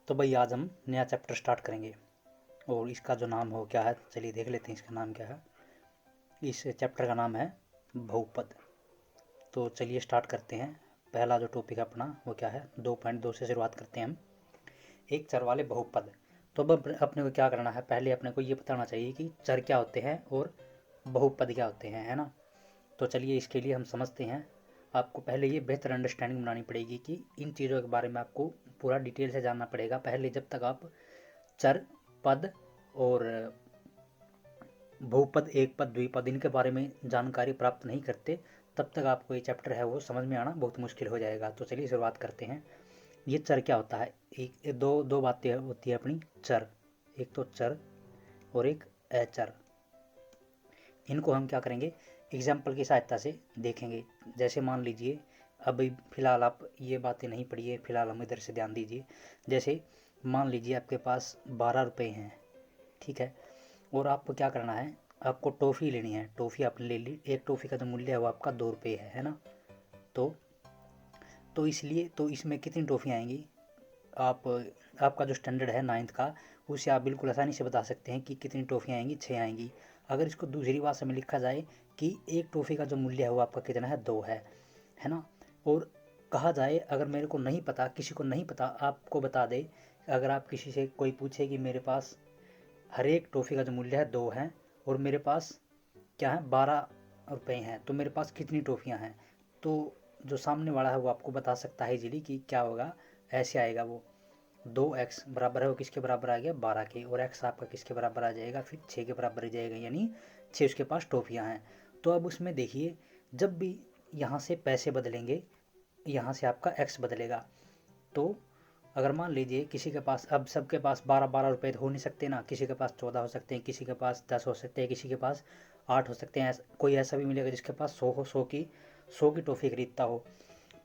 तो भाई आज हम नया चैप्टर स्टार्ट करेंगे और इसका जो नाम हो क्या है, चलिए देख लेते हैं इसका नाम क्या है। इस चैप्टर का नाम है बहुपद। तो चलिए स्टार्ट करते हैं। पहला जो टॉपिक अपना वो क्या है, 2.2 से शुरुआत करते हैं हम। एक चर वाले बहुपद। तो अब अपने को क्या करना है, पहले अपने को ये बताना चाहिए कि चर क्या होते हैं और बहुपद क्या होते हैं, है ना। तो चलिए इसके लिए हम समझते हैं। आपको पहले ये बेहतर अंडरस्टैंडिंग बनानी पड़ेगी कि इन चीज़ों के बारे में आपको पूरा डिटेल से जानना पड़ेगा पहले। जब तक आप चर, पद और बहुपद, एक पद, द्विपद, इनके बारे में जानकारी प्राप्त नहीं करते, तब तक आपको ये चैप्टर है वो समझ में आना बहुत मुश्किल हो जाएगा। तो चलिए शुरुआत करते हैं। ये चर क्या होता है, एक दो दो बातें होती है अपनी चर। एक तो चर और एक अचर। इनको हम क्या करेंगे, एग्जाम्पल की सहायता से देखेंगे। जैसे मान लीजिए, अभी फ़िलहाल आप ये बातें नहीं पढ़िए, फ़िलहाल हम इधर से ध्यान दीजिए। जैसे मान लीजिए आपके पास 12 रुपये हैं, ठीक है, और आपको क्या करना है, आपको टॉफ़ी लेनी है। टॉफ़ी आपने ले ली, एक टॉफ़ी का जो मूल्य है वो आपका 2 रुपये है ना। तो इसलिए तो इसमें कितनी टॉफ़ी आएंगी, आप आपका जो स्टैंडर्ड है नाइन्थ का, उससे आप बिल्कुल आसानी से बता सकते हैं कि कितनी टॉफ़ी आएंगी, 6 आएंगी। अगर इसको दूसरी भाषा में लिखा जाए कि एक टॉफ़ी का जो मूल्य है वो आपका कितना है, 2 है ना। और कहा जाए, अगर मेरे को नहीं पता, किसी को नहीं पता, आपको बता दे, अगर आप किसी से कोई पूछे कि मेरे पास हर एक टॉफ़ी का जो मूल्य है 2 है और मेरे पास क्या है, 12 रुपये हैं, तो मेरे पास कितनी टॉफ़ियाँ हैं, तो जो सामने वाला है वो आपको बता सकता है इजीली कि क्या होगा। ऐसे आएगा वो, 2x बराबर है वो किसके बराबर आ गया, 12 के, और x आपका किसके बराबर आ जाएगा, फिर 6 के बराबर आ जाएगा, यानी 6 उसके पास टॉफ़ियाँ हैं। तो अब उसमें देखिए, जब भी यहाँ से पैसे बदलेंगे, यहाँ से आपका x बदलेगा। तो अगर मान लीजिए किसी के पास, अब सबके पास 12-12 रुपये तो हो नहीं सकते ना, किसी के पास 14 हो सकते हैं, किसी के पास 10 हो सकते हैं, किसी के पास 8 हो सकते हैं। कोई ऐसा भी मिलेगा जिसके पास 100 हो, 100 की टॉफ़ी खरीदता हो।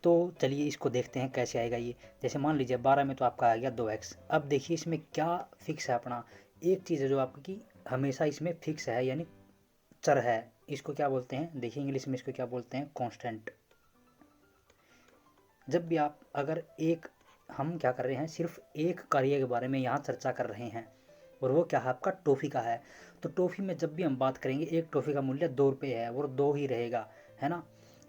तो चलिए इसको देखते हैं कैसे आएगा ये। जैसे मान लीजिए 12 में तो आपका आ गया 2x। अब देखिए इसमें क्या फिक्स है अपना, एक चीज़ है जो आपकी हमेशा इसमें फिक्स है, यानी चर है। इसको क्या बोलते हैं, देखिए इंग्लिश में इसको क्या बोलते हैं, कांस्टेंट। जब भी आप, अगर एक, हम क्या कर रहे हैं, सिर्फ एक कार्य के बारे में यहाँ चर्चा कर रहे हैं और वो क्या है, आपका टॉफ़ी का है। तो टॉफ़ी में जब भी हम बात करेंगे, एक टॉफ़ी का मूल्य 2 रुपये है और 2 ही रहेगा, है ना।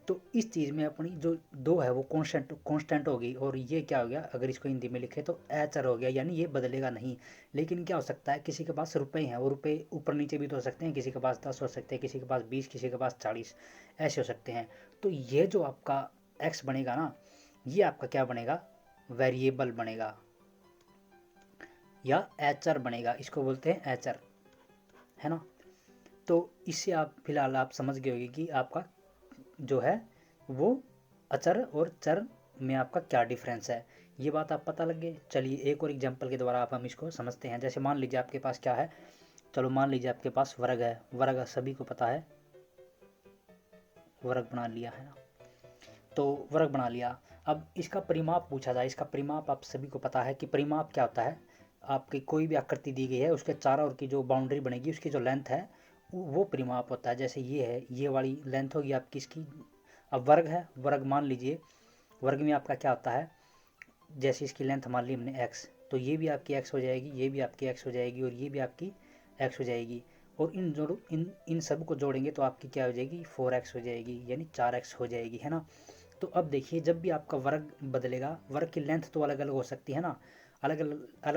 तो इस चीज़ में अपनी जो 2 है वो कांस्टेंट होगी, और ये क्या हो गया, अगर इसको हिंदी में लिखे तो अचर हो गया, यानी ये बदलेगा नहीं। लेकिन क्या हो सकता है, किसी के पास रुपए हैं, वो रुपए ऊपर नीचे भी तो हो सकते हैं, किसी के पास 10 हो सकते हैं, किसी के पास 20, किसी के पास 40, ऐसे हो सकते हैं। तो ये जो आपका एक्स बनेगा ना, ये आपका क्या बनेगा, वेरिएबल बनेगा या एचर बनेगा, इसको बोलते हैं एचर, है ना। तो इससे आप फिलहाल आप समझ गए होंगे कि आपका जो है वो अचर और चर में आपका क्या डिफरेंस है। ये बात आप पता लग गई। चलिए एक और एग्जांपल के द्वारा आप हम इसको समझते हैं। जैसे मान लीजिए आपके पास क्या है, चलो मान लीजिए आपके पास वर्ग है, वर्ग सभी को पता है, वर्ग बना लिया है ना। तो वर्ग बना लिया। अब इसका परिमाप पूछा जाए, इसका परिमाप आप सभी को पता है कि परिमाप क्या होता है। आपकी कोई भी आकृति दी गई है, उसके चारों ओर की जो बाउंड्री बनेगी, उसकी जो लेंथ है वो परिमाप होता है। जैसे ये है, ये वाली लेंथ होगी आपकी इसकी। अब वर्ग है, वर्ग मान लीजिए, वर्ग में आपका क्या होता है, जैसे इसकी लेंथ मान ली हमने x, तो ये भी आपकी x हो जाएगी, ये भी आपकी x हो जाएगी, और ये भी आपकी x हो जाएगी। और इन सब को जोड़ेंगे तो आपकी क्या हो जाएगी, 4x हो जाएगी, यानी 4x हो जाएगी, है ना। तो अब देखिए, जब भी आपका वर्ग बदलेगा, वर्ग की लेंथ तो अलग अलग हो सकती है ना, अलग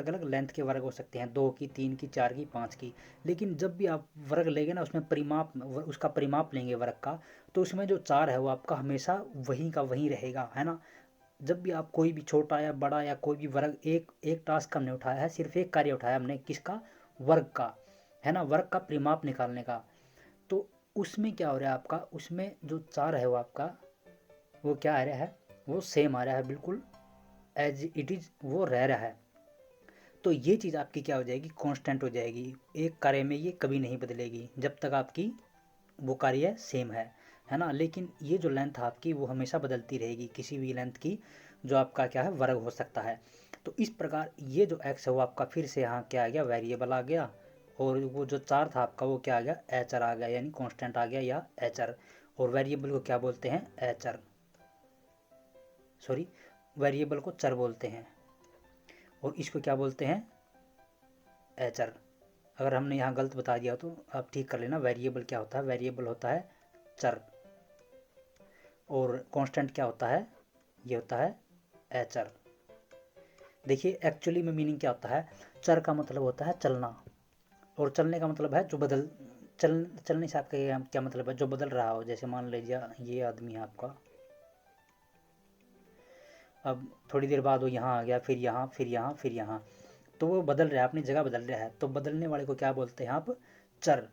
अलग लेंथ के वर्ग हो सकते हैं, 2 की, 3 की, 4 की, 5 की। लेकिन जब भी आप वर्ग लेंगे ना, उसमें परिमाप, उसका परिमाप लेंगे वर्ग का, तो उसमें जो 4 है वो आपका हमेशा वहीं का वहीं रहेगा, है ना। जब भी आप कोई भी छोटा या बड़ा या कोई भी वर्ग, एक एक टास्क हमने उठाया है, सिर्फ एक कार्य उठाया हमने, किसका, वर्ग का, है ना, वर्ग का परिमाप निकालने का। तो उसमें क्या हो रहा है आपका, उसमें जो 4 है वो आपका, वो क्या आ रहा है, वो सेम आ रहा है, बिल्कुल एज इट इज़ वो रह रहा है। तो ये चीज़ आपकी क्या हो जाएगी, कांस्टेंट हो जाएगी। एक कार्य में ये कभी नहीं बदलेगी जब तक आपकी वो कार्य सेम है ना। लेकिन ये जो लेंथ आपकी वो हमेशा बदलती रहेगी, किसी भी लेंथ की, जो आपका क्या है, वर्ग हो सकता है। तो इस प्रकार ये जो एक्स है वो आपका फिर से यहाँ क्या आ गया, वेरिएबल आ गया, और वो जो 4 था आपका वो क्या आ गया, एचर आ गया, यानी कांस्टेंट आ गया या एचर। और वेरिएबल को क्या बोलते हैं, एचर, सॉरी, वेरिएबल को चर बोलते हैं। और इसको क्या बोलते हैं, एचर। अगर हमने यहाँ गलत बता दिया तो आप ठीक कर लेना। वेरिएबल क्या होता है, वेरिएबल होता है चर, और कांस्टेंट क्या होता है, ये होता है एचर। देखिए एक्चुअली में मीनिंग क्या होता है, चर का मतलब होता है चलना, और चलने का मतलब है जो बदल, चलने से आपका क्या मतलब है, जो बदल रहा हो। जैसे मान लीजिए ये आदमी है आपका, अब थोड़ी देर बाद वो यहाँ आ गया, फिर यहाँ, फिर यहाँ, फिर यहाँ, तो वो बदल रहा है, अपनी जगह बदल रहा है। तो बदलने वाले को क्या बोलते हैं आप, चर,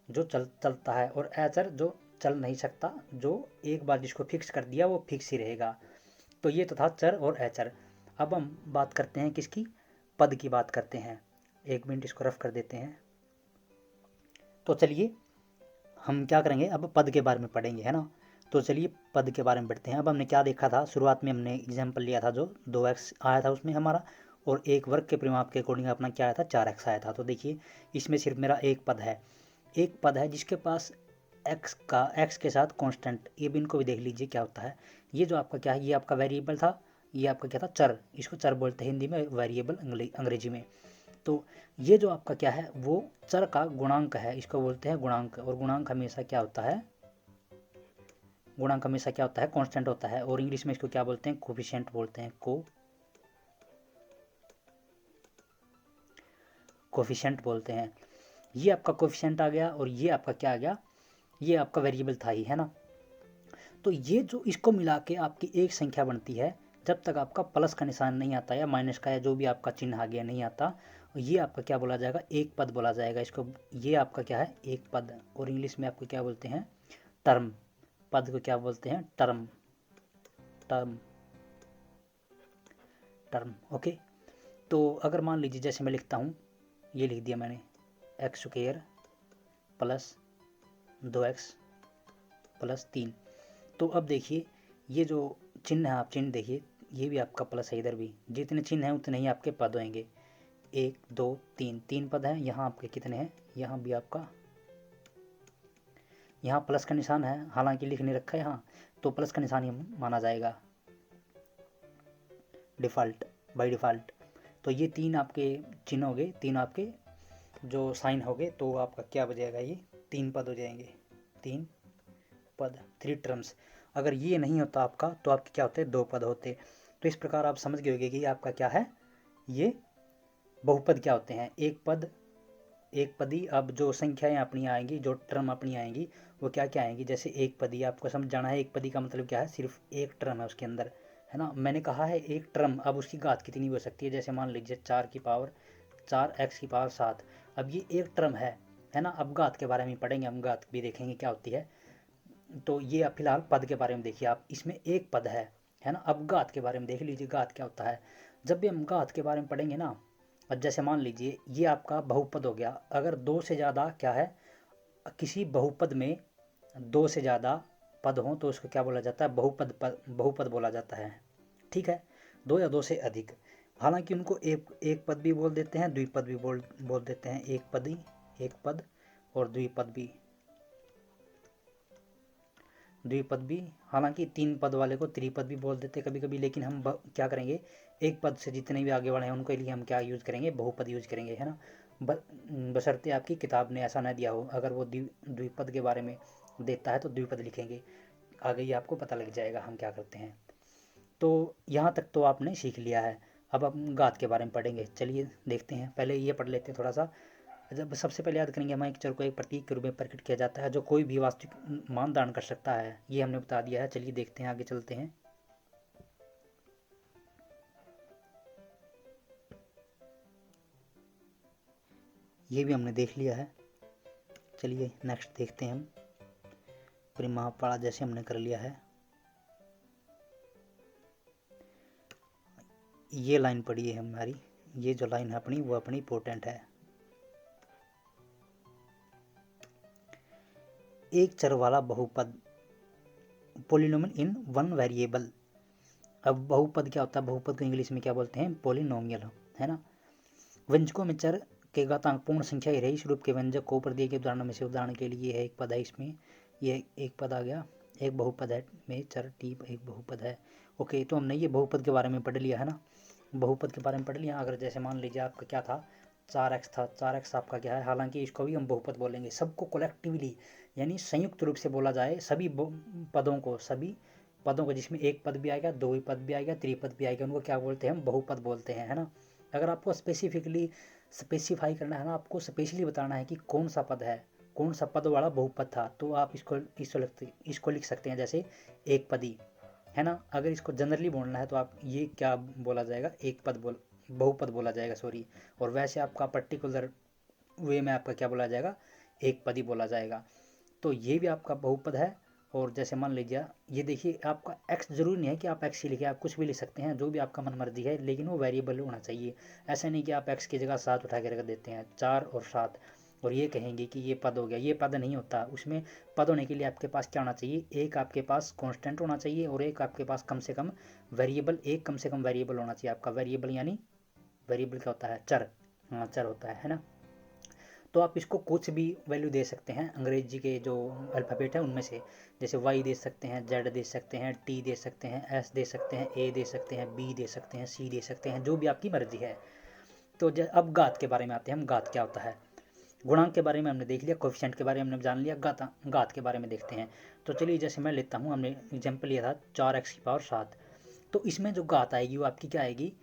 जो चलता है। और अचर जो चल नहीं सकता, जो एक बार जिसको फिक्स कर दिया वो फिक्स ही रहेगा। तो ये तो था चर और अचर। अब हम बात करते हैं किसकी, पद की बात करते हैं। एक मिनट इसको रफ कर देते हैं। तो चलिए हम क्या करेंगे, अब पद के बारे में पढ़ेंगे, है ना। तो चलिए पद के बारे में पढ़ते हैं। अब हमने क्या देखा था, शुरुआत में हमने एग्जाम्पल लिया था जो 2x आया था उसमें हमारा, और एक वर्ग के परिमाप के अकॉर्डिंग अपना क्या आया था, 4x आया था। तो देखिए इसमें सिर्फ मेरा एक पद है, एक पद है जिसके पास x के साथ कांस्टेंट, ये भी इनको भी देख लीजिए क्या होता है। ये जो आपका क्या है, ये आपका वेरिएबल था, ये आपका क्या था, चर। इसको चर बोलते हैं हिंदी में, वेरिएबल अंग्रेजी में। तो ये जो आपका क्या है, वो चर का गुणांक है, इसको बोलते हैं गुणांक। और गुणांक हमेशा क्या होता है, गुणांक हमेशा क्या होता है, कांस्टेंट होता है। और इंग्लिश में इसको क्या बोलते हैं, कोफिशिएंट बोलते हैं, कोफिशिएंट बोलते हैं। ये आपका कोफिशिएंट आ गया, और ये आपका क्या आ गया, ये आपका वेरिएबल था ही, है ना। तो ये जो इसको मिला के आपकी एक संख्या बनती है, जब तक आपका प्लस का निशान नहीं आता या माइनस का, या जो भी आपका चिन्ह आ गया नहीं आता, ये आपका क्या बोला जाएगा, एक पद बोला जाएगा इसको। ये आपका क्या है, एक पद। और इंग्लिश में आपको क्या बोलते हैं, टर्म। पद को क्या बोलते हैं, टर्म, टर्म, टर्म। ओके। तो अगर मान लीजिए जैसे मैं लिखता हूँ, ये लिख दिया मैंने, x square plus 2x plus 3। तो अब देखिए ये जो चिन्ह है, आप चिन्ह देखिए, ये भी आपका प्लस है, इधर भी जितने चिन्ह हैं उतने ही आपके पद होंगे। 1 2 3, 3 पद हैं। यहाँ आपके कितने हैं, यहाँ भी आपका, यहाँ प्लस का निशान है, हालांकि लिख नहीं रखा है यहाँ, तो प्लस का निशान ही माना जाएगा डिफ़ॉल्ट, बाय डिफ़ॉल्ट। तो ये 3 आपके चिन्ह हो गए, 3 आपके जो साइन हो गए, तो आपका क्या बचेगा, ये 3 पद हो जाएंगे, 3 पद, 3 टर्म्स। अगर ये नहीं होता आपका, तो आपके क्या होते, 2 पद होते। तो इस प्रकार आप समझ गए होंगे कि आपका क्या है, ये बहुपद क्या होते हैं, एक पद, एक पदी। अब जो संख्याएं अपनी आएंगी, जो टर्म अपनी आएंगी, वो क्या क्या आएंगी, जैसे एक पदी आपको समझ जाना है। एक पदी का मतलब क्या है, सिर्फ एक टर्म है उसके अंदर, है ना। मैंने कहा है एक टर्म, अब उसकी घात कितनी हो सकती है, जैसे मान लीजिए 4 की पावर 4, x की पावर 7। अब ये एक टर्म है ना। अब घात के बारे में पढ़ेंगे, हम घात भी देखेंगे क्या होती है। तो ये अब फिलहाल पद के बारे में देखिए आप, इसमें एक पद है ना। अब घात के बारे में देख लीजिए, घात क्या होता है। जब भी हम घात के बारे में पढ़ेंगे ना, और जैसे मान लीजिए ये आपका बहुपद हो गया, अगर दो से ज़्यादा क्या है, किसी बहुपद में दो से ज़्यादा पद हों तो उसको क्या बोला जाता है, बहुपद बोला जाता है। ठीक है, दो या दो से अधिक। हालांकि उनको एक पद भी बोल देते हैं, द्विपद भी बोल देते हैं। एक पद और द्विपद भी। हालांकि 3 पद वाले को त्रिपद भी बोल देते कभी कभी, लेकिन हम क्या करेंगे, एक पद से जितने भी आगे बढ़े हैं उनके लिए हम क्या यूज़ करेंगे, बहुपद यूज़ करेंगे, है ना। बशर्ते आपकी किताब ने ऐसा ना दिया हो, अगर वो द्विपद के बारे में देता है तो द्विपद लिखेंगे, आगे ही आपको पता लग जाएगा हम क्या करते हैं। तो यहाँ तक तो आपने सीख लिया है। अब हम घात के बारे में पढ़ेंगे, चलिए देखते हैं। पहले ये पढ़ लेते हैं थोड़ा सा। जब सबसे पहले याद करेंगे, हमारे एक चर को एक प्रतीक के रूप में प्रकट किया जाता है जो कोई भी वास्तविक मान धारण कर सकता है, ये हमने बता दिया है। चलिए देखते हैं, आगे चलते हैं। ये भी हमने देख लिया है। चलिए नेक्स्ट देखते हैं हम। परिमापवाला जैसे हमने कर लिया है। ये लाइन पढ़ी है हमारी, ये जो लाइन है अपनी, वो अपनी इंपॉर्टेंट है। एक चर वाला बहुपद, पोलिनोमियल इन वन वेरिएबल। अब बहुपद क्या होता है, बहुपद को इंग्लिश में क्या बोलते हैं, पोलिनोमियल, है ना। व्यंजकों में चर के घातांक पूर्ण संख्या ही रही, इस रूप के व्यंजक को ऊपर दिए गए उदाहरणों में से, उदाहरण के लिए है एक पद है, इसमें ये एक पद आ गया, एक बहुपद है में चर टी एक बहुपद है। ओके, तो हमने ये बहुपद के बारे में पढ़ लिया है ना। बहुपद के बारे में पढ़ लिया। अगर जैसे मान लीजिए आपका क्या था, 4x था, 4x आपका क्या है, हालांकि इसको भी हम बहुपद बोलेंगे। सबको कलेक्टिवली यानी संयुक्त रूप से बोला जाए, सभी पदों को जिसमें एक पद भी आएगा, दो पद भी आएगा, त्रिपद भी आएगा, उनको क्या बोलते हैं, हम बहुपद बोलते हैं, है ना। अगर आपको स्पेसिफिकली स्पेसिफाई करना है ना, आपको स्पेशली बताना है कि कौन सा पद है, कौन सा पद वाला बहुपद था, तो आप इसको लिख सकते हैं जैसे एक पदी, है ना। अगर इसको जनरली बोलना है तो आप ये क्या बोला जाएगा, बहुपद बोला जाएगा, सॉरी। और वैसे आपका पर्टिकुलर वे में आपका क्या बोला जाएगा, एक पदी बोला जाएगा। तो ये भी आपका बहुपद है। और जैसे मान लीजिए, ये देखिए आपका x जरूरी नहीं है कि आप x ही लिखे, आप कुछ भी लिख सकते हैं, जो भी आपका मन मर्जी है, लेकिन वो वेरिएबल होना चाहिए। ऐसा नहीं कि आप x की जगह 7 उठा के रख देते हैं, 4 और 7, और ये कहेंगे कि ये पद हो गया। ये पद नहीं होता। उसमें पद होने के लिए आपके पास क्या होना चाहिए, एक आपके पास कांस्टेंट होना चाहिए, और एक आपके पास कम से कम वेरिएबल, एक कम से कम वेरिएबल होना चाहिए आपका। वेरिएबल यानी वेरिएबल क्या होता है, चर, हाँ चर होता है ना। तो आप इसको कुछ भी वैल्यू दे सकते हैं, अंग्रेजी के जो अल्फ़ाबेट है उनमें से, जैसे वाई दे सकते हैं, जेड दे सकते हैं, टी दे सकते हैं, एस दे सकते हैं, ए दे सकते हैं, बी दे सकते हैं, सी दे सकते हैं, जो भी आपकी मर्जी है। तो अब घात के बारे में आते हैं हम, घात क्या होता है। गुणांक के बारे में हमने देख लिया, कोफिशिएंट के बारे में हमने जान लिया, घात के बारे में देखते हैं। तो चलिए जैसे मैं लेता हूँ, हमने एग्जाम्पल लिया था 4x⁴ तो इसमें जो घात आएगी वो आपकी क्या आएगी,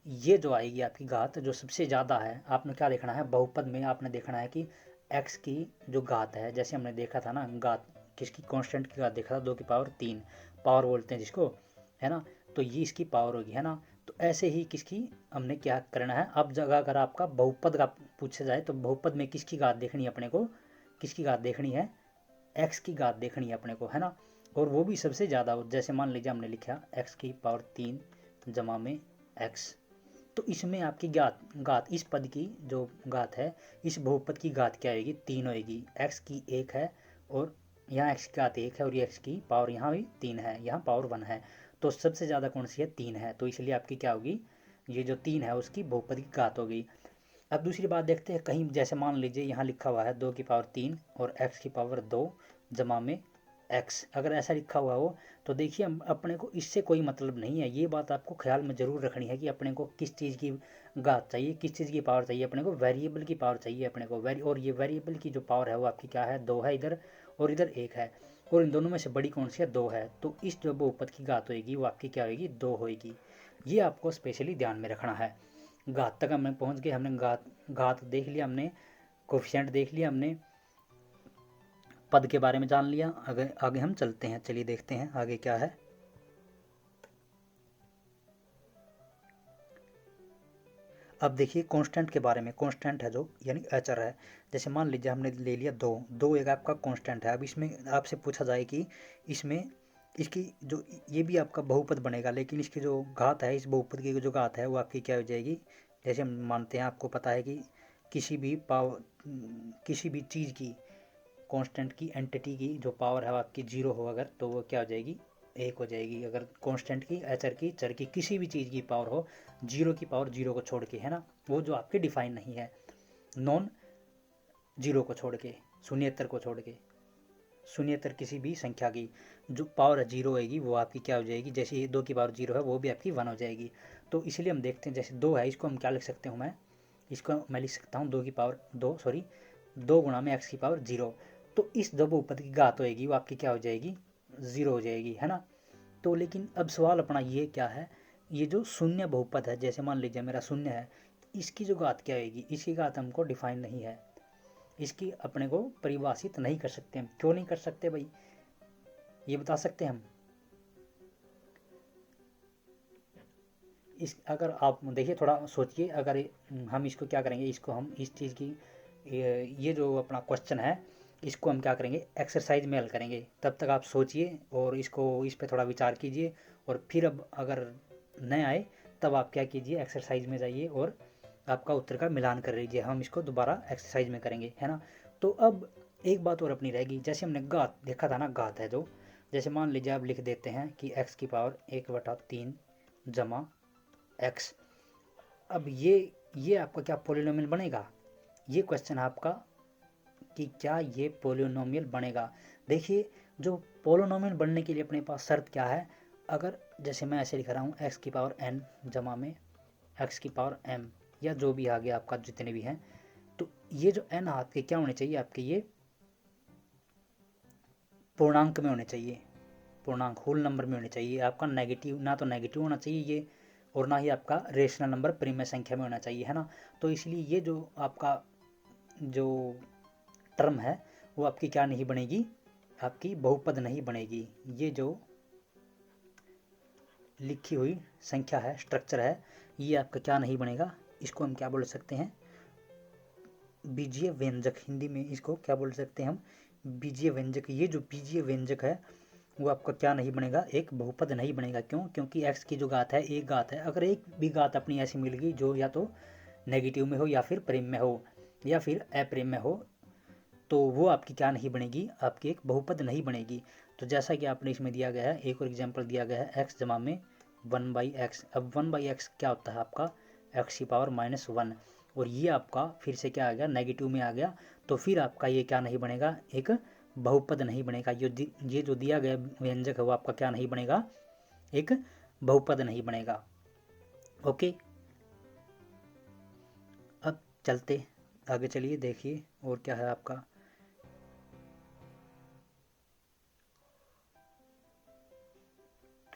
ये जो आएगी आपकी घात जो सबसे ज़्यादा है, आपने क्या देखना है, बहुपद में आपने देखना है कि x की जो घात है, जैसे हमने देखा था ना, घात किसकी, कांस्टेंट की घात देखा था, 2⁻3 पावर बोलते हैं जिसको, है ना। तो ये इसकी पावर होगी, है ना। तो ऐसे ही किसकी हमने क्या करना है, अब जगह अगर आपका बहुपद का पूछा जाए तो बहुपद में किसकी घात देखनी है अपने को, किसकी घात देखनी है, x की घात देखनी है अपने को, है ना। और वो भी सबसे ज़्यादा हो, जैसे मान लीजिए हमने लिखा x⁴ जमा में x। तो इसमें आपकी घात इस पद की जो घात है, इस बहुपद की घात क्या होगी, 3 होगी। x की 1 है, और यहाँ x की घात 1 है, और ये x की पावर यहाँ भी 3 है, यहाँ पावर 1 है। तो सबसे ज़्यादा कौन सी है, 3 है। तो इसलिए आपकी क्या होगी, ये जो 3 है उसकी बहुपद की घात होगी। अब दूसरी बात देखते हैं, कहीं जैसे मान लीजिए यहाँ लिखा हुआ है 2⁻3 और x⁻2 जमा में x, अगर ऐसा लिखा हुआ हो तो देखिए अपने को इससे कोई मतलब नहीं है। ये बात आपको ख्याल में ज़रूर रखनी है कि अपने को किस चीज़ की घात चाहिए, किस चीज़ की पावर चाहिए, अपने को वेरिएबल की पावर चाहिए अपने को। और ये वेरिएबल की जो पावर है वो आपकी क्या है, 2 है इधर, और इधर 1 है, और इन दोनों में से बड़ी कौन सी है, 2 है। तो इस जो बहुपद की घात होगी वो आपकी क्या होगी, 2 होगी। ये आपको स्पेशली ध्यान में रखना है। घात तक हमने पहुँच गए, हमने घात देख लिया, हमने कोफिशिएंट देख लिया, हमने पद के बारे में जान लिया। आगे आगे हम चलते हैं, चलिए देखते हैं आगे क्या है। अब देखिए कांस्टेंट के बारे में, कांस्टेंट है जो यानी अचर है। जैसे मान लीजिए हमने ले लिया 2 एक आपका कांस्टेंट है। अब इसमें आपसे पूछा जाए कि इसमें इसकी जो, ये भी आपका बहुपद बनेगा, लेकिन इसकी जो घात है, इस बहुपद की जो घात है वो आपकी क्या हो जाएगी। जैसे हम मानते हैं, आपको पता है कि किसी भी किसी भी चीज़ की, कांस्टेंट की, एंटिटी की जो पावर है वो आपकी 0 हो अगर, तो वो क्या हो जाएगी, 1 हो जाएगी। अगर कांस्टेंट की, अचर की, चर की, किसी भी चीज़ की पावर हो, 0 की पावर 0 को छोड़ के, है ना, वो जो आपके डिफाइन नहीं है, नॉन 0 को छोड़ के, शून्येतर को छोड़ के, शून्येतर किसी भी संख्या की जो पावर 0 होगी वो आपकी क्या हो जाएगी, जैसे ये 2 की पावर 0 है वो भी आपकी 1 हो जाएगी। तो इसलिए हम देखते हैं, जैसे 2 है, इसको हम क्या लिख सकते हूँ, मैं लिख सकता हूँ 2 की पावर 2, सॉरी 2 गुणा में x⁴। तो इस जो बहुपद की घात होएगी वो आपकी क्या हो जाएगी, 0 हो जाएगी, है ना। तो लेकिन अब सवाल अपना ये क्या है, ये जो शून्य बहुपद है, जैसे मान लीजिए मेरा शून्य है, इसकी जो घात क्या होगी, इसकी घात हमको डिफाइन नहीं है, इसकी अपने को परिभाषित नहीं कर सकते हम। क्यों नहीं कर सकते भाई, ये बता सकते हैं हम। इस अगर आप देखिए, थोड़ा सोचिए, अगर हम इसको क्या करेंगे, इसको हम इस चीज़ की, ये जो अपना क्वेश्चन है, इसको हम क्या करेंगे, एक्सरसाइज में हल करेंगे। तब तक आप सोचिए और इस पे थोड़ा विचार कीजिए, और फिर अब अगर न आए तब आप क्या कीजिए, एक्सरसाइज में जाइए और आपका उत्तर का मिलान कर लीजिए। हम इसको दोबारा एक्सरसाइज में करेंगे, है ना। तो अब एक बात और अपनी रहेगी, जैसे हमने घात देखा था ना, घात है जो, जैसे मान लीजिए आप लिख देते हैं कि x⁴ जमा x। अब ये आपका क्या पोलिनोमियल बनेगा, ये क्वेश्चन है आपका कि क्या ये पोलिनोमियल बनेगा। देखिए, जो पोलिनोमियल बनने के लिए अपने पास शर्त क्या है, अगर जैसे मैं ऐसे लिख रहा हूँ x⁴n जमा में एक्स की पावर m, या जो भी आगे आपका जितने भी हैं। तो ये जो n हाथ के क्या होने चाहिए आपके, ये पूर्णांक में होने चाहिए, पूर्णांक होल नंबर में होने चाहिए आपका। नेगेटिव ना तो नेगेटिव होना चाहिए ये, और ना ही आपका रेशनल नंबर परिमेय संख्या में होना चाहिए, है ना। तो इसलिए ये जो आपका जो टर्म है वो आपकी क्या नहीं बनेगी, आपकी बहुपद नहीं बनेगी। ये जो लिखी हुई संख्या है, स्ट्रक्चर है, ये आपका क्या नहीं बनेगा, इसको हम क्या बोल सकते हैं, बीजीय व्यंजक। हिंदी में इसको क्या बोल सकते हैं हम, बीजीय व्यंजक। ये जो बीजीय व्यंजक है वो आपका क्या नहीं बनेगा, एक बहुपद नहीं बनेगा। क्यों? क्योंकि x की जो घात है, एक घात है, अगर एक भी घात अपनी ऐसी मिल गई जो या तो नेगेटिव में हो या फिर प्रेम में हो या फिर अप्रेम में हो, तो वो आपकी क्या नहीं बनेगी, आपकी एक बहुपद नहीं बनेगी। तो जैसा कि आपने इसमें दिया गया है, एक और एग्जाम्पल दिया गया है, x जमा में 1/x। अब 1/x क्या होता है आपका, x की पावर -1, और ये आपका फिर से क्या आ गया, नेगेटिव में आ गया। तो फिर आपका ये क्या नहीं बनेगा, एक बहुपद नहीं बनेगा। ये जो दिया गया व्यंजक है वो आपका क्या नहीं बनेगा, एक बहुपद नहीं बनेगा। ओके, अब चलते आगे, चलिए देखिए और क्या है आपका।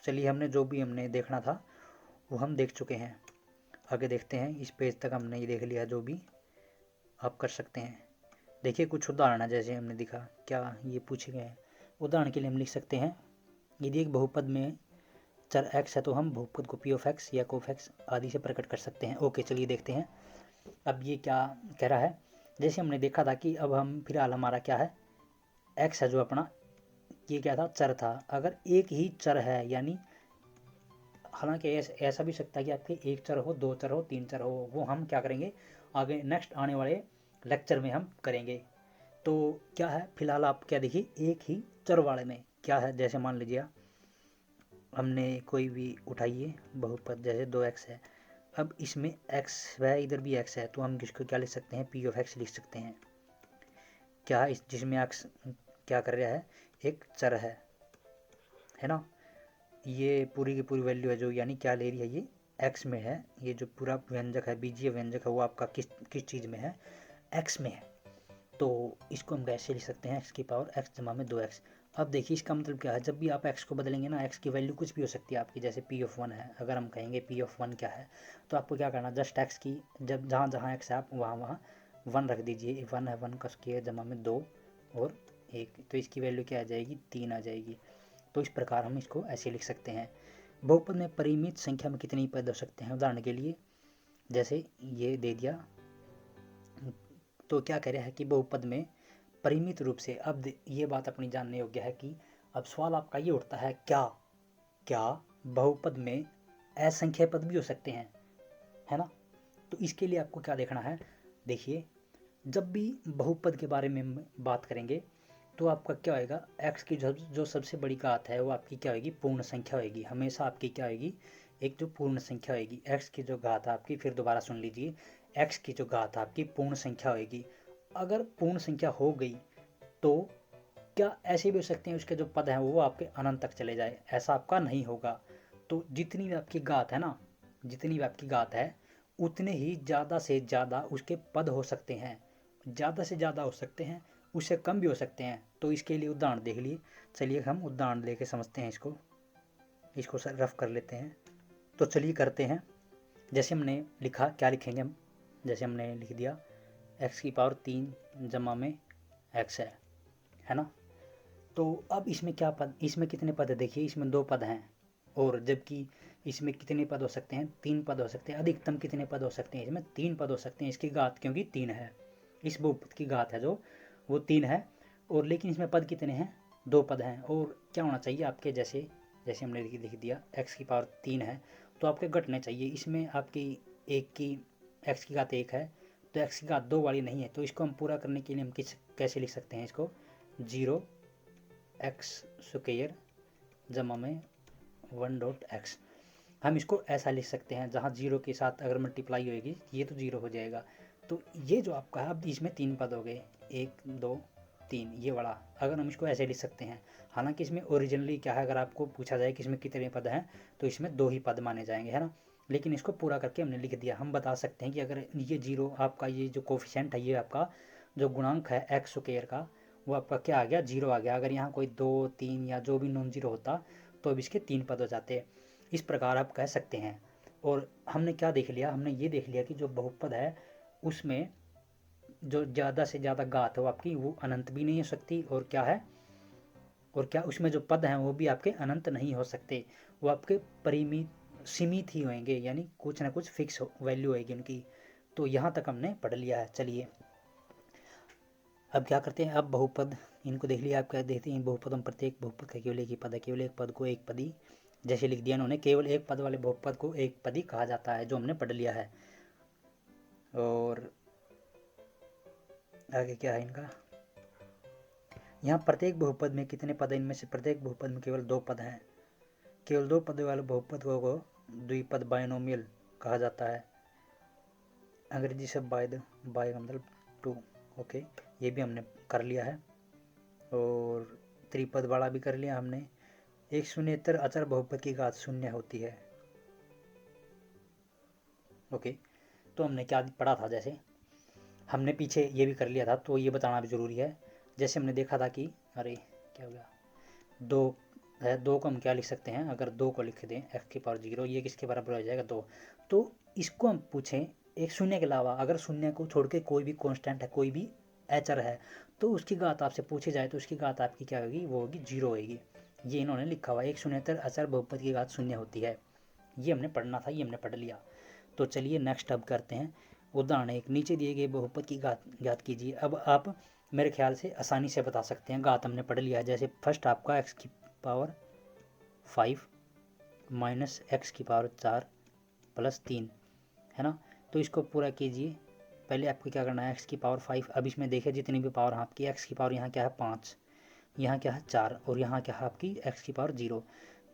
चलिए, हमने जो भी हमने देखना था वो हम देख चुके हैं। आगे देखते हैं, इस पेज तक हमने ये देख लिया, जो भी आप कर सकते हैं। देखिए कुछ उदाहरण है, जैसे हमने दिखा क्या ये पूछे गए हैं। उदाहरण के लिए हम लिख सकते हैं, यदि एक बहुपद में चर x है तो हम बहुपद को p ऑफ x या q ऑफ x आदि से प्रकट कर सकते हैं। ओके, चलिए देखते हैं अब ये क्या कह रहा है। जैसे हमने देखा था कि अब हम फिलहाल हमारा क्या है, x है जो अपना, ये क्या था, चर था। अगर एक ही चर है, यानी हालांकि ऐसा भी सकता है कि आपके एक चर हो, दो चर हो, तीन चर हो, वो हम क्या करेंगे आगे नेक्स्ट आने वाले लेक्चर में हम करेंगे। तो क्या है, फिलहाल आप क्या देखिए, एक ही चर वाले में क्या है, जैसे मान लीजिए हमने कोई भी उठाइए बहुपद, जैसे 2x है। अब इसमें x है, इधर भी x है, तो हम किसको क्या लिख सकते हैं, p ऑफ x लिख सकते हैं। क्या है, जिसमें x क्या कर रहा है, एक चर है ना। ये पूरी की पूरी वैल्यू है जो, यानी क्या ले रही है, ये x में है। ये जो पूरा व्यंजक है, बीजीय व्यंजक है, वो आपका किस चीज़ में है, x में है। तो इसको हम कैसे लिख सकते हैं, x की पावर x जमा में 2x। अब देखिए इसका मतलब क्या है, जब भी आप x को बदलेंगे ना, x की वैल्यू कुछ भी हो सकती है आपकी, जैसे p ऑफ 1 है। अगर हम कहेंगे p ऑफ 1 क्या है, तो आपको क्या करना, जस्ट x की जब जहाँ जहाँ x है आप वहाँ वहाँ 1 रख दीजिए। 1 है, 1 का स्क्वायर जमा में 2 और 1, तो इसकी वैल्यू क्या आ जाएगी, 3 आ जाएगी। तो इस प्रकार हम इसको ऐसे लिख सकते हैं। बहुपद में परिमित संख्या में कितने पद हो सकते हैं, उदाहरण के लिए जैसे ये दे दिया, तो क्या कह रहा है कि बहुपद में परिमित रूप से। अब ये बात अपनी जानने योग्य है कि अब सवाल आपका ये उठता है, क्या क्या बहुपद में असंख्य पद भी हो सकते हैं, है ना। तो इसके लिए आपको क्या देखना है, देखिए जब भी बहुपद के बारे में बात करेंगे तो आपका क्या होएगा, x की जो सबसे बड़ी घात है वो आपकी क्या होगी, पूर्ण संख्या होगी। हमेशा आपकी क्या होगी, एक जो पूर्ण संख्या होगी। x की जो घात आपकी, फिर दोबारा सुन लीजिए, x की जो घात आपकी पूर्ण संख्या होगी। अगर पूर्ण संख्या हो गई तो क्या ऐसे भी हो सकते हैं उसके जो पद हैं वो आपके अनंत तक चले जाए, ऐसा आपका नहीं होगा। तो जितनी भी आपकी घात है ना, जितनी भी आपकी घात है उतने ही ज़्यादा से ज़्यादा उसके पद हो सकते हैं। ज़्यादा से ज़्यादा हो सकते हैं, उससे कम भी हो सकते हैं। तो इसके लिए उदाहरण देख लिए, चलिए हम उदाहरण लेके समझते हैं इसको रफ कर लेते हैं। तो चलिए करते हैं। जैसे हमने लिखा, क्या लिखेंगे हम, जैसे हमने लिख दिया x की पावर 3 जमा में x है ना। तो अब इसमें क्या पद, इसमें कितने पद है, देखिए इसमें 2 पद हैं, और जबकि इसमें कितने पद हो सकते हैं, 3 पद हो सकते हैं। अधिकतम कितने पद हो सकते हैं, इसमें 3 पद हो सकते हैं। इसकी घात क्योंकि 3 है, इस बहुपद की घात है जो वो 3 है, और लेकिन इसमें पद कितने हैं, 2 पद हैं। और क्या होना चाहिए आपके, जैसे जैसे हमने लिख दिया x की पावर 3 है, तो आपके घटने चाहिए। इसमें आपकी एक की x की घात 1 है, तो x की घात 2 वाली नहीं है। तो इसको हम पूरा करने के लिए हम कैसे लिख सकते हैं इसको, 0x स्क्वायर जमा में 1.x। हम इसको ऐसा लिख सकते हैं, जहाँ 0 के साथ अगर मल्टीप्लाई होएगी ये तो 0 हो जाएगा। तो ये जो आपका है, अब इसमें 3 पद हो गए, 1 2 3, ये वाला। अगर हम इसको ऐसे लिख सकते हैं, हालांकि इसमें ओरिजिनली क्या है, अगर आपको पूछा जाए कि इसमें कितने पद हैं, तो इसमें 2 ही पद माने जाएंगे, है ना। लेकिन इसको पूरा करके हमने लिख दिया। हम बता सकते हैं कि अगर ये जीरो आपका, ये जो कोफिशेंट है, ये आपका जो गुणांक है एक्स स्क्वायर का, वो आपका क्या आ गया, जीरो आ गया। अगर यहाँ कोई 2, 3 या जो भी नॉन जीरो होता तो अब इसके 3 पद हो जाते। इस प्रकार आप कह सकते हैं। और हमने क्या देख लिया, हमने ये देख लिया कि जो बहुपद है उसमें जो ज़्यादा से ज़्यादा घात हो आपकी वो अनंत भी नहीं हो सकती, और क्या है, और क्या उसमें जो पद हैं वो भी आपके अनंत नहीं हो सकते, वो आपके परिमित सीमित ही होंगे, यानी कुछ ना कुछ फिक्स वैल्यू होगी उनकी। तो यहाँ तक हमने पढ़ लिया है। चलिए अब क्या करते हैं, अब बहुपद इनको देख लिया। आप क्या देखते हैं, बहुपदों प्रत्येक बहुपद का केवल एक ही पद है, केवल एक पद को एक पदी, जैसे लिख दिया उन्होंने, केवल एक पद वाले बहुपद को एक पदी कहा जाता है, जो हमने पढ़ लिया है। और आगे क्या है इनका, यहाँ प्रत्येक बहुपद में कितने पद हैं, इनमें से प्रत्येक बहुपद में केवल 2 पद हैं। केवल 2 पद वाले बहुपद को द्विपद बायनोमियल कहा जाता है। अंग्रेजी से बाय का मतलब 2। ओके, ये भी हमने कर लिया है। और त्रिपद वाला भी कर लिया हमने। एक शून्येतर अचर बहुपद की घात शून्य होती है। ओके, तो हमने क्या पढ़ा था, जैसे हमने पीछे ये भी कर लिया था, तो ये बताना भी ज़रूरी है। जैसे हमने देखा था कि अरे क्या हो गया, 2 है, 2 को हम क्या लिख सकते हैं, अगर 2 को लिख दें x की पावर 0, ये किसके बराबर हो जाएगा, 2। तो इसको हम पूछें एक शून्य के अलावा, अगर शून्य को छोड़ के कोई भी कांस्टेंट है, कोई भी अचर है, तो उसकी घात आपसे पूछी जाए तो उसकी घात आपकी क्या होगी, वो होगी 0 होगी। ये इन्होंने लिखा हुआ है, एक शून्येतर अचर बहुपद की घात शून्य होती है। ये हमने पढ़ना था, ये हमने पढ़ लिया। तो चलिए नेक्स्ट अब करते हैं उदाहरण एक। नीचे दिए गए बहुपद की घात ज्ञात कीजिए। अब आप मेरे ख्याल से आसानी से बता सकते हैं, घात हमने पढ़ लिया है। जैसे फर्स्ट आपका x की पावर 5 माइनस एक्स की पावर 4 प्लस 3 है ना। तो इसको पूरा कीजिए। पहले आपको क्या करना है, x की पावर 5, अब इसमें देखिए जितनी भी पावर आपकी, x की पावर यहाँ क्या है 5, यहाँ क्या है 4, और यहाँ क्या है आपकी x की पावर 0।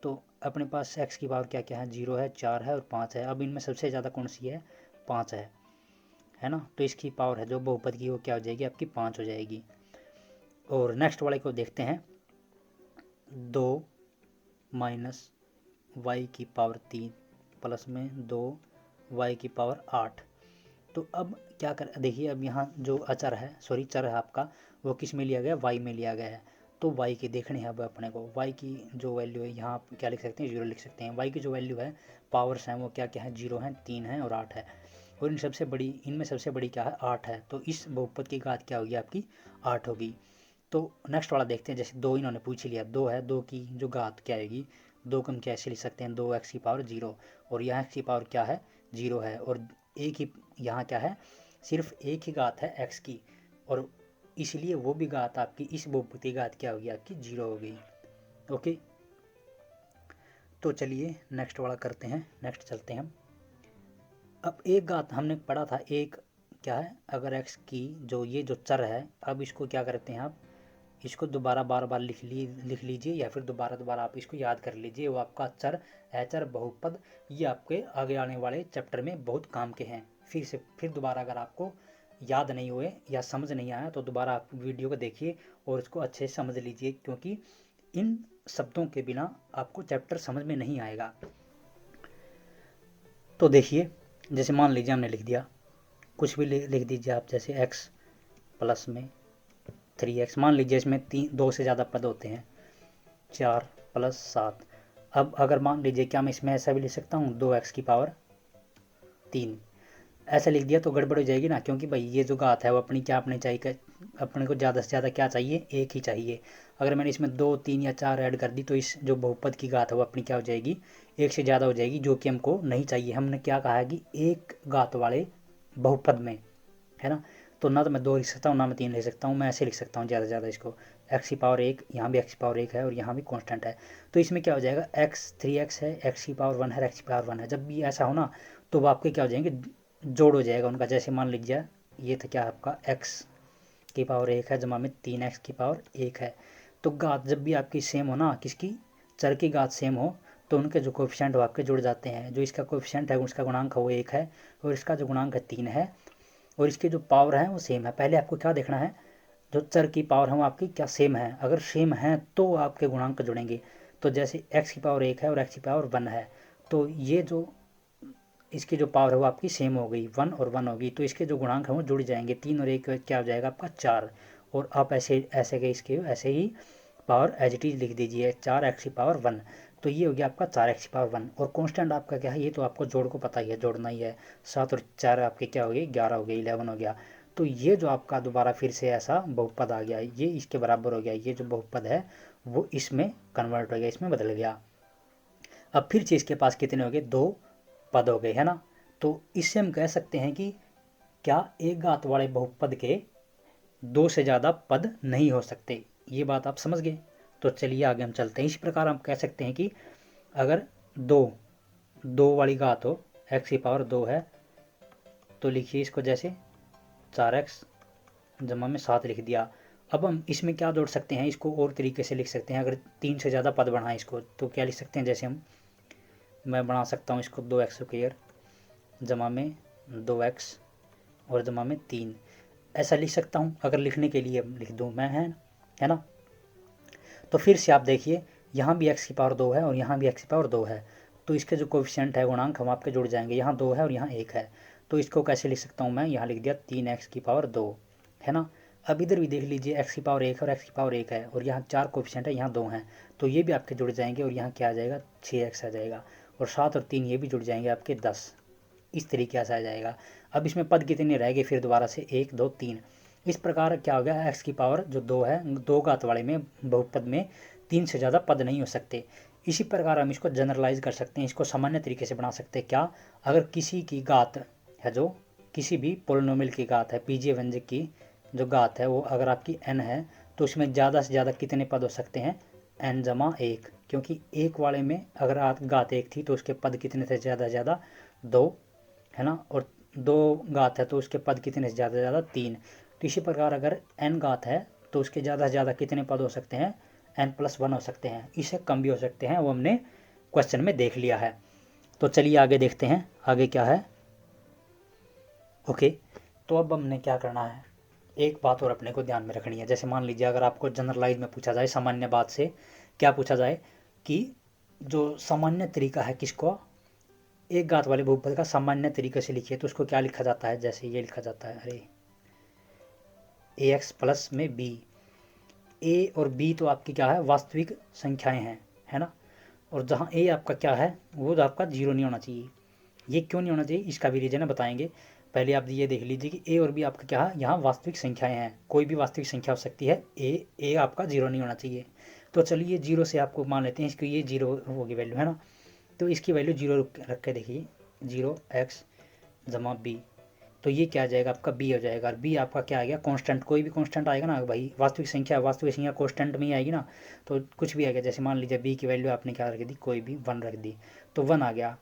तो अपने पास x की पावर क्या क्या है, 0 है, 4 है और 5 है। अब इनमें सबसे ज़्यादा कौन सी है, 5 है ना। तो इसकी पावर है जो बहुपद की, वो क्या हो जाएगी आपकी 5 हो जाएगी। और नेक्स्ट वाले को देखते हैं, 2 माइनस वाई की पावर 3 प्लस में 2 वाई की पावर 8। तो अब क्या कर, देखिए अब यहाँ जो अचर है, सॉरी चर है आपका, वो किस में लिया गया, वाई में लिया गया है। तो वाई की देखनी है अब अपने को, वाई की जो वैल्यू है यहाँ आप क्या लिख सकते हैं, 0 लिख सकते हैं। वाई की जो वैल्यू है, पावर्स हैं वो क्या क्या है, 0 है, 3 है और 8 है। और इनमें सबसे बड़ी क्या है, 8 है। तो इस बहुपद की घात क्या होगी आपकी, 8 होगी। तो नेक्स्ट वाला देखते हैं। जैसे 2 इन्होंने पूछ ही लिया, 2 है, 2 की जो घात क्या आएगी, 2 को हम कैसे लिख सकते हैं, 2 एक्स की पावर 0, और यहाँ एक्स की पावर क्या है, 0 है, और एक ही यहाँ क्या है, सिर्फ एक ही घात है एक्स की, और इसलिए वो भी घात आपकी, इस बहुपद की घात क्या होगी आपकी, 0 हो गई। ओके, तो चलिए नेक्स्ट वाला करते हैं, नेक्स्ट चलते हैं हम। अब एक घात हमने पढ़ा था, एक क्या है, अगर एक्स की जो ये जो चर है, अब इसको क्या करते हैं आप, इसको दोबारा बार बार लिख लीजिए, या फिर दोबारा आप इसको याद कर लीजिए। वो आपका चर, अचर, बहुपद, ये आपके आगे आने वाले चैप्टर में बहुत काम के हैं। फिर दोबारा अगर आपको याद नहीं हुए या समझ नहीं आया तो दोबारा आप वीडियो को देखिए और इसको अच्छे से समझ लीजिए, क्योंकि इन शब्दों के बिना आपको चैप्टर समझ में नहीं आएगा। तो देखिए, जैसे मान लीजिए हमने लिख दिया, कुछ भी लिख दीजिए आप, जैसे x प्लस में 3x, मान लीजिए इसमें 2 से ज़्यादा पद होते हैं, 4 प्लस 7। अब अगर मान लीजिए, क्या मैं इसमें ऐसा भी लिख सकता हूँ, 2x की पावर 3, ऐसा लिख दिया तो गड़बड़ हो जाएगी ना, क्योंकि भाई ये जो घात है वो अपनी क्या, अपने चाहिए, अपने को ज़्यादा से ज़्यादा क्या चाहिए, एक ही चाहिए। अगर मैंने इसमें 2, 3 या 4 ऐड कर दी तो इस जो बहुपद की घात है वो अपनी क्या हो जाएगी, एक से ज़्यादा हो जाएगी, जो कि हमको नहीं चाहिए। हमने क्या कहा है कि एक घात वाले बहुपद में, है ना। तो ना तो मैं 2 लिख सकता हूँ, ना मैं 3 लिख सकता हूँ, मैं ऐसे लिख सकता हूँ ज़्यादा से ज़्यादा इसको, एक्स की पावर 1, यहाँ भी एक्स की पावर 1 है और यहाँ भी कांस्टेंट है। तो इसमें क्या हो जाएगा, एक्स 3x है, एक्स की पावर 1 है, एक्स की पावर 1 है। जब भी ऐसा हो ना तो वो आपके क्या हो जाएंगे, जोड़ हो जाएगा उनका। जैसे मान लीजिए ये था क्या आपका, एक्स की पावर 1 है जमा में 3x की पावर 1 है। तो घात जब भी आपकी सेम हो ना, किसकी, चर की घात सेम हो, तो उनके जो कोफिशिएंट वो आपके जुड़ जाते हैं। जो इसका कोफिशिएंट है उसका गुणांक है वो 1 है, और इसका जो गुणांक है 3 है, और इसके जो पावर है वो सेम है। पहले आपको क्या देखना है, जो चर की पावर है वो आपकी क्या सेम है, अगर सेम है तो आपके गुणांक जुड़ेंगे। तो जैसे x की पावर 1 है और x की पावर 1 है, तो ये जो इसकी जो पावर है वो आपकी सेम हो गई, 1 और 1 होगी, तो इसके जो गुणांक हैं वो जुड़ जाएंगे, 3 और 1 क्या हो जाएगा आपका 4। और आप ऐसे ऐसे के इसके ऐसे ही पावर एज इट इज लिख दीजिए, 4x की पावर 1। तो ये हो गया आपका 4x की पावर 1। और कांस्टेंट आपका क्या है, ये तो आपको जोड़ को पता ही है, जोड़ना ही है। 7 और 4 आपके क्या हो गए, 11 हो गए, 11 हो गया। तो ये जो आपका दोबारा फिर से ऐसा बहुपद आ गया, ये इसके बराबर हो गया, ये जो बहुपद है वो इसमें कन्वर्ट हो गया, इसमें बदल गया। अब फिर से इसके पास कितने हो गए, 2 पद हो गए, है ना। तो इससे हम कह सकते हैं कि क्या एक घात वाले बहुपद के 2 से ज़्यादा पद नहीं हो सकते। ये बात आप समझ गए। तो चलिए आगे हम चलते हैं। इस प्रकार हम कह सकते हैं कि अगर दो वाली घात हो, x की पावर 2 है, तो लिखिए इसको जैसे 4x जमा में 7 लिख दिया। अब हम इसमें क्या जोड़ सकते हैं, इसको और तरीके से लिख सकते हैं। अगर 3 से ज़्यादा पद बढ़ाएं इसको, तो क्या लिख सकते हैं, जैसे मैं बना सकता हूँ इसको 2x स्क्वायर जमा में 2x और जमा में 3, ऐसा लिख सकता हूँ। अगर लिखने के लिए लिख दूँ मैं, है ना। तो फिर से आप देखिए, यहाँ भी x की पावर 2 है और यहाँ भी x की पावर 2 है, तो इसके जो कोएफिशिएंट है, गुणांक हम आपके जुड़ जाएंगे। यहाँ 2 है और यहाँ 1 है, तो इसको कैसे लिख सकता हूँ मैं, यहाँ लिख दिया 3x की पावर 2, है ना। अब इधर भी देख लीजिए, x की पावर 1 और x की पावर 1 है, और यहाँ 4 कोएफिशिएंट है, यहाँ 2 हैं, तो ये भी आपके जुड़ जाएंगे, और यहाँ क्या आ जाएगा, 6x आ जाएगा, और 7 और 3 ये भी जुड़ जाएंगे आपके 10, इस तरीके से आ जाएगा। अब इसमें पद कितने रह गए, फिर दोबारा से 1 2 3। इस प्रकार क्या हो गया, x की पावर जो 2 है, 2 घात वाले में बहुपद में 3 से ज़्यादा पद नहीं हो सकते। इसी प्रकार हम इसको जनरलाइज कर सकते हैं, इसको सामान्य तरीके से बना सकते हैं। क्या, अगर किसी की घात है, जो किसी भी पोलिनोमियल की घात है, बीजीय व्यंजक की जो घात है वो अगर आपकी n है, तो उसमें ज़्यादा से ज़्यादा कितने पद हो सकते हैं, n जमा 1, क्योंकि एक वाले में अगर आप घात 1 थी तो उसके पद कितने थे, ज़्यादा से ज़्यादा 2, है ना, और 2 घात है तो उसके पद कितने से ज़्यादा से ज़्यादा 3। तो इसी प्रकार अगर n घात है तो उसके ज़्यादा से ज़्यादा कितने पद हो सकते हैं, n+1 हो सकते हैं, इससे कम भी हो सकते हैं, वो हमने क्वेश्चन में देख लिया है। तो चलिए आगे देखते हैं, आगे क्या है। ओके, तो अब हमने क्या करना है, एक बात और अपने को ध्यान में रखनी है। जैसे मान लीजिए अगर आपको जनरलाइज में पूछा जाए, सामान्य बात से क्या पूछा जाए कि जो सामान्य तरीका है, किसको, एक घात वाले बहुपद का सामान्य तरीके से लिखिए, तो उसको क्या लिखा जाता है, जैसे ये लिखा जाता है, अरे ax प्लस में b। a और b तो आपकी क्या है, वास्तविक संख्याएं हैं, है ना। और जहाँ a आपका क्या है, वो तो आपका 0 नहीं होना चाहिए। ये क्यों नहीं होना चाहिए, इसका भी रीजन है, बताएंगे। पहले आप ये देख लीजिए कि a और b आपका क्या है, यहाँ वास्तविक संख्याएं हैं, कोई भी वास्तविक संख्या हो सकती है, a आपका 0 नहीं होना चाहिए। तो चलिए 0 से आपको मान लेते हैं, इसकी ये 0 होगी वैल्यू, है ना। तो इसकी वैल्यू 0 रख के देखिए, 0x जमा b, तो ये क्या आ जाएगा आपका b हो जाएगा। और b आपका क्या आ गया, कांस्टेंट, कोई भी कांस्टेंट आएगा ना भाई, वास्तविक संख्या कांस्टेंट में ही आएगी ना, तो कुछ भी आ गया। जैसे मान लीजिए b की वैल्यू आपने क्या रख दी, कोई भी 1 रख दी, तो 1 आ गया।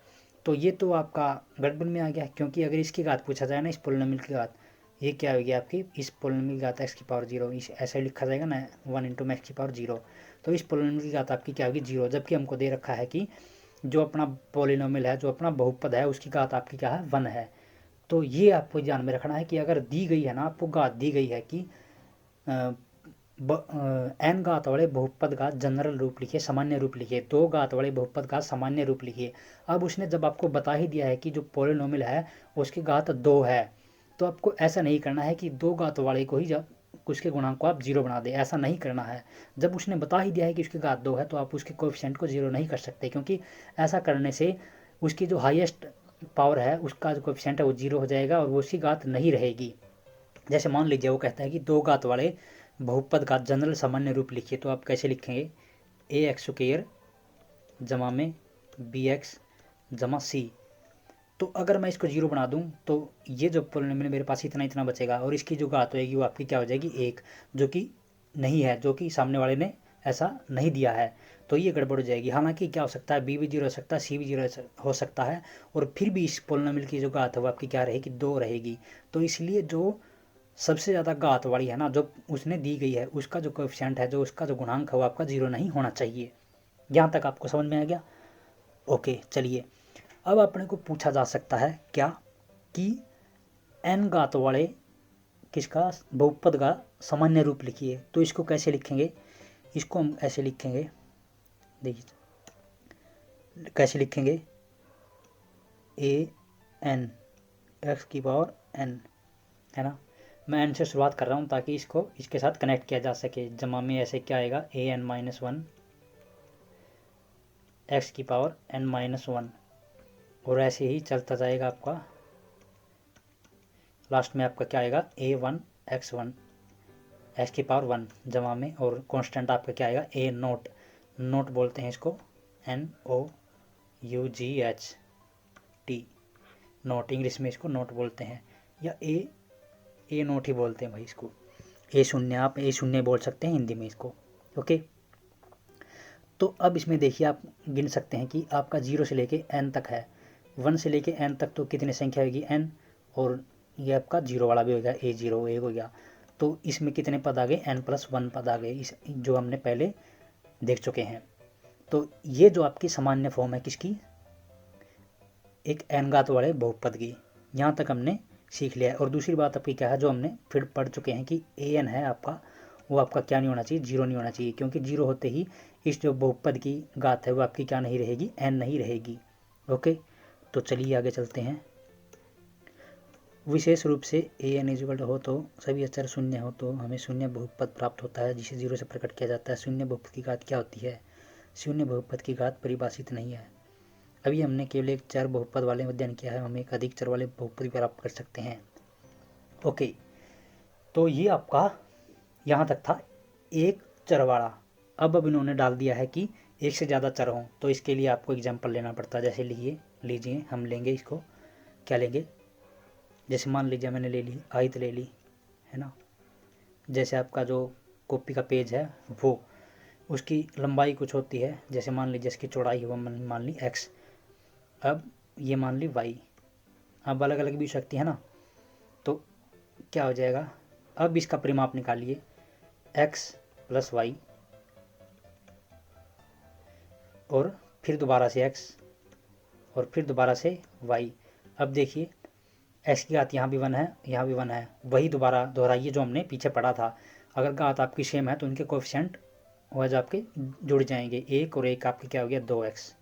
तो ये तो आपका गड़बड़ में आ गया, क्योंकि अगर इसकी घात पूछा जाए ना, इस पोलिनोमियल की घात, ये क्या होगी आपकी, इस पोलिनोमियल की घात x की पावर 0, इस ऐसे लिखा जाएगा ना, 1 इंटू x की पावर 0, तो इस पोलिनोमियल की घात आपकी क्या होगी, 0। जबकि हमको दे रखा है कि जो अपना पोलिनोमियल है, जो अपना बहुपद है, उसकी घात आपकी क्या है, 1 है। तो ये आपको ध्यान में रखना है कि अगर दी गई है ना, आपको घात दी गई है कि n घात वाले बहुपद का जनरल रूप लिखिए, सामान्य रूप लिखिए, 2 घात वाले बहुपद का सामान्य रूप लिखिए। अब उसने जब आपको बता ही दिया है कि जो पोलिनोमियल है उसकी घात 2 है, तो आपको ऐसा नहीं करना है कि 2 घात वाले को ही जब उसके गुणांक को आप 0 बना दें, ऐसा नहीं करना है। जब उसने बता ही दिया है कि उसकी घात 2 है, तो आप उसके कोएफिशिएंट को 0 नहीं कर सकते, क्योंकि ऐसा करने से उसकी जो हाईएस्ट पावर है उसका जो कोएफिशिएंट है वो 0 हो जाएगा, और वो उसकी घात नहीं रहेगी। जैसे मान लीजिए वो कहता है कि 2 घात वाले बहुपद का जनरल सामान्य रूप लिखिए, तो आप कैसे लिखेंगे, ax स्क्वायर जमा में bx जमा c। तो अगर मैं इसको 0 बना दूं तो ये जो पोलिनोमियल मेरे पास इतना इतना बचेगा, और इसकी जो घात होगी वो आपकी क्या हो जाएगी, 1, जो कि नहीं है, जो कि सामने वाले ने ऐसा नहीं दिया है, तो ये गड़बड़ हो जाएगी। हालांकि क्या हो सकता है, b भी 0 हो सकता है, c भी 0 हो सकता है, और फिर भी इस पोलिनोमियल की जो घात है वो आपकी क्या रहेगी, 2 रहेगी। तो इसलिए जो सबसे ज़्यादा घात वाली है ना, जो उसने दी गई है, उसका जो कोएफिशिएंट है, जो उसका जो गुणांक है, वो आपका 0 नहीं होना चाहिए। यहाँ तक आपको समझ में आ गया। ओके, चलिए अब अपने को पूछा जा सकता है क्या, कि n घात वाले किसका बहुपद का सामान्य रूप लिखिए, तो इसको कैसे लिखेंगे, इसको हम ऐसे लिखेंगे, देखिए कैसे लिखेंगे, एन, एक्स की पावर एन, है ना। मैं एन से शुरुआत कर रहा हूँ ताकि इसको इसके साथ कनेक्ट किया जा सके। जमा में ऐसे क्या आएगा, A N minus one x की पावर एन माइनस वन, और ऐसे ही चलता जाएगा आपका। लास्ट में आपका क्या आएगा, ए वन एक्स की पावर वन जमा में, और कांस्टेंट आपका क्या आएगा, ए नोट, नोट बोलते हैं इसको, NOUGH, नोट, इंग्लिश में इसको नोट बोलते हैं, या ए नोट ही बोलते हैं भाई इसको। ए शून्य, आप ए शून्य बोल सकते हैं हिंदी में इसको। ओके, तो अब इसमें देखिए आप गिन सकते हैं कि आपका 0 से लेके n तक है। 1 से लेके n तक तो कितनी संख्या होगी, n, और ये आपका 0 वाला भी हो गया, A0 1 हो गया। तो इसमें कितने पद आ गए, n+1 पद आ गए, इस जो हमने पहले देख चुके हैं। तो ये जो आपकी सामान्य फॉर्म है किसकी, एक n घात वाले बहुपद की, यहाँ तक हमने सीख लिया है। और दूसरी बात आपकी क्या है, जो हमने फिर पढ़ चुके हैं कि an है आपका, वो आपका क्या नहीं होना चाहिए, 0 नहीं होना चाहिए, क्योंकि 0 होते ही इस जो बहुपद की घात है वो आपकी क्या नहीं रहेगी, n नहीं रहेगी। ओके, तो चलिए आगे चलते हैं। विशेष रूप से an इक्वल हो तो सभी अचर शून्य हो तो हमें शून्य बहुपद प्राप्त होता है, जिसे 0 से प्रकट किया जाता है। शून्य बहुपद की घात क्या होती है, शून्य बहुपद की घात परिभाषित नहीं है। अभी हमने केवल एक चर बहुपद वाले अध्ययन किया है, हम एक अधिक चर वाले बहुपद भी प्राप्त कर सकते हैं। ओके, तो ये आपका यहाँ तक था एक चर वाला। अब इन्होंने डाल दिया है कि एक से ज़्यादा चर हों, तो इसके लिए आपको एग्जाम्पल लेना पड़ता है। जैसे लीजिए हम लेंगे इसको, क्या लेंगे, जैसे मान लीजिए मैंने ले ली आयत ले ली, है ना। जैसे आपका जो कॉपी का पेज है वो, उसकी लंबाई कुछ होती है, जैसे मान लीजिए इसकी चौड़ाई वो मान ली x, अब ये मान ली y, अब अलग अलग भी हो सकती है ना। तो क्या हो जाएगा, अब इसका परिमाप निकालिए, x + y, और फिर दोबारा से x, और फिर दोबारा से y। अब देखिए x की घात यहाँ भी 1 है, यहाँ भी 1 है, वही दोबारा दोहराइए जो हमने पीछे पढ़ा था। अगर घात आपकी सेम है तो उनके कोएफिशिएंट वह आपके जुड़ जाएंगे, 1 और 1 आपके क्या हो गया, 2x,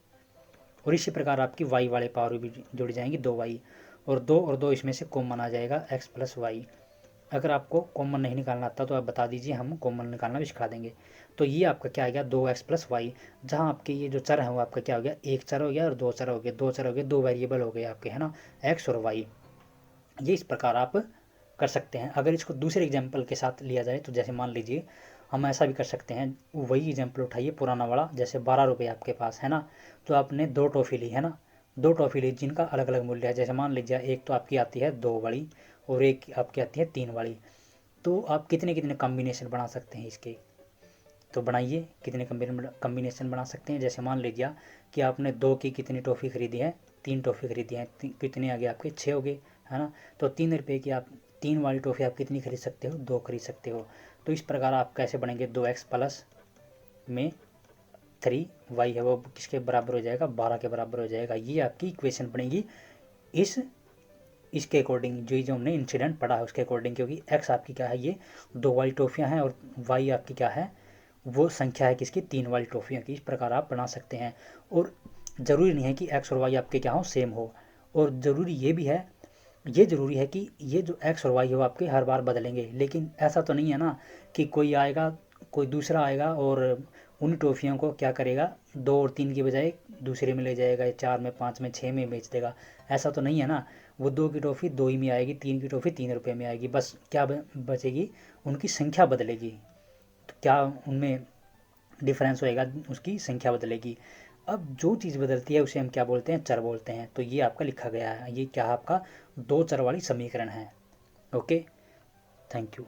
और इसी प्रकार आपकी y वाले पावर भी जुड़ जाएंगी, 2y, और 2 और 2 इसमें से कॉमन आ जाएगा, x + y। अगर आपको कॉमन नहीं निकालना आता तो आप बता दीजिए, हम कॉमन निकालना भी सिखा देंगे। तो ये आपका क्या आ गया, 2x + y, जहाँ आपके ये जो चर है वो आपका क्या हो गया, एक चर हो गया और दो चर हो गए, दो चर हो गए, दो वेरिएबल हो गए आपके, है ना, x और y। ये इस प्रकार आप कर सकते हैं। अगर इसको दूसरे एग्जाम्पल के साथ लिया जाए तो जैसे मान लीजिए हम ऐसा भी कर सकते हैं, वही एग्जाम्पल उठाइए पुराना वाला, जैसे 12 रुपये आपके पास है ना, तो आपने 2 टॉफ़ी ली है ना, 2 टॉफ़ी ली जिनका अलग अलग मूल्य है। जैसे मान लीजिए एक तो आपकी आती है 2 वाली और एक आपकी आती है 3 वाली, तो आप कितने कितने कॉम्बिनेशन बना सकते हैं इसके, तो बनाइए, कितने कॉम्बिनेशन बना सकते हैं। जैसे मान लीजिए कि आपने 2 की कितनी टॉफ़ी खरीदी है, 3 टॉफ़ी खरीदी है, कितने आ गए आपके, 6 हो गए, है ना। तो 3 रुपये की आप 3 वाली टॉफ़ी आप कितनी खरीद सकते हो, 2 खरीद सकते हो। तो इस प्रकार आप कैसे बनेंगे, 2x प्लस में 3y है वो किसके बराबर हो जाएगा, 12 के बराबर हो जाएगा। ये आपकी इक्वेशन बनेगी इसके अकॉर्डिंग, जो हमने इंसिडेंट पढ़ा है उसके अकॉर्डिंग, क्योंकि x आपकी क्या है, ये 2 वाली टॉफ़ियाँ हैं, और y आपकी क्या है, वो संख्या है किसकी, 3 वाली टॉफ़ियों की। इस प्रकार आप बना सकते हैं। और ज़रूरी नहीं है कि x और y आपके क्या हो, सेम हो, और ज़रूरी ये भी है, ये ज़रूरी है कि ये जो x और y हो आपके हर बार बदलेंगे। लेकिन ऐसा तो नहीं है ना कि कोई आएगा, कोई दूसरा आएगा और उन टॉफ़ियों को क्या करेगा, 2 और 3 की बजाय दूसरे में ले जाएगा, 4 में, 5 में, 6 में बेच देगा। ऐसा तो नहीं है ना, वो 2 की टॉफ़ी 2 ही में आएगी, 3 की टॉफ़ी 3 रुपये में आएगी, बस क्या बचेगी, उनकी संख्या बदलेगी। तो क्या उनमें डिफरेंस होएगा, उसकी संख्या बदलेगी। अब जो चीज़ बदलती है उसे हम क्या बोलते हैं, चर बोलते हैं। तो ये आपका लिखा गया है, ये क्या है, आपका 2 चर वाली समीकरण है। Okay, thank you.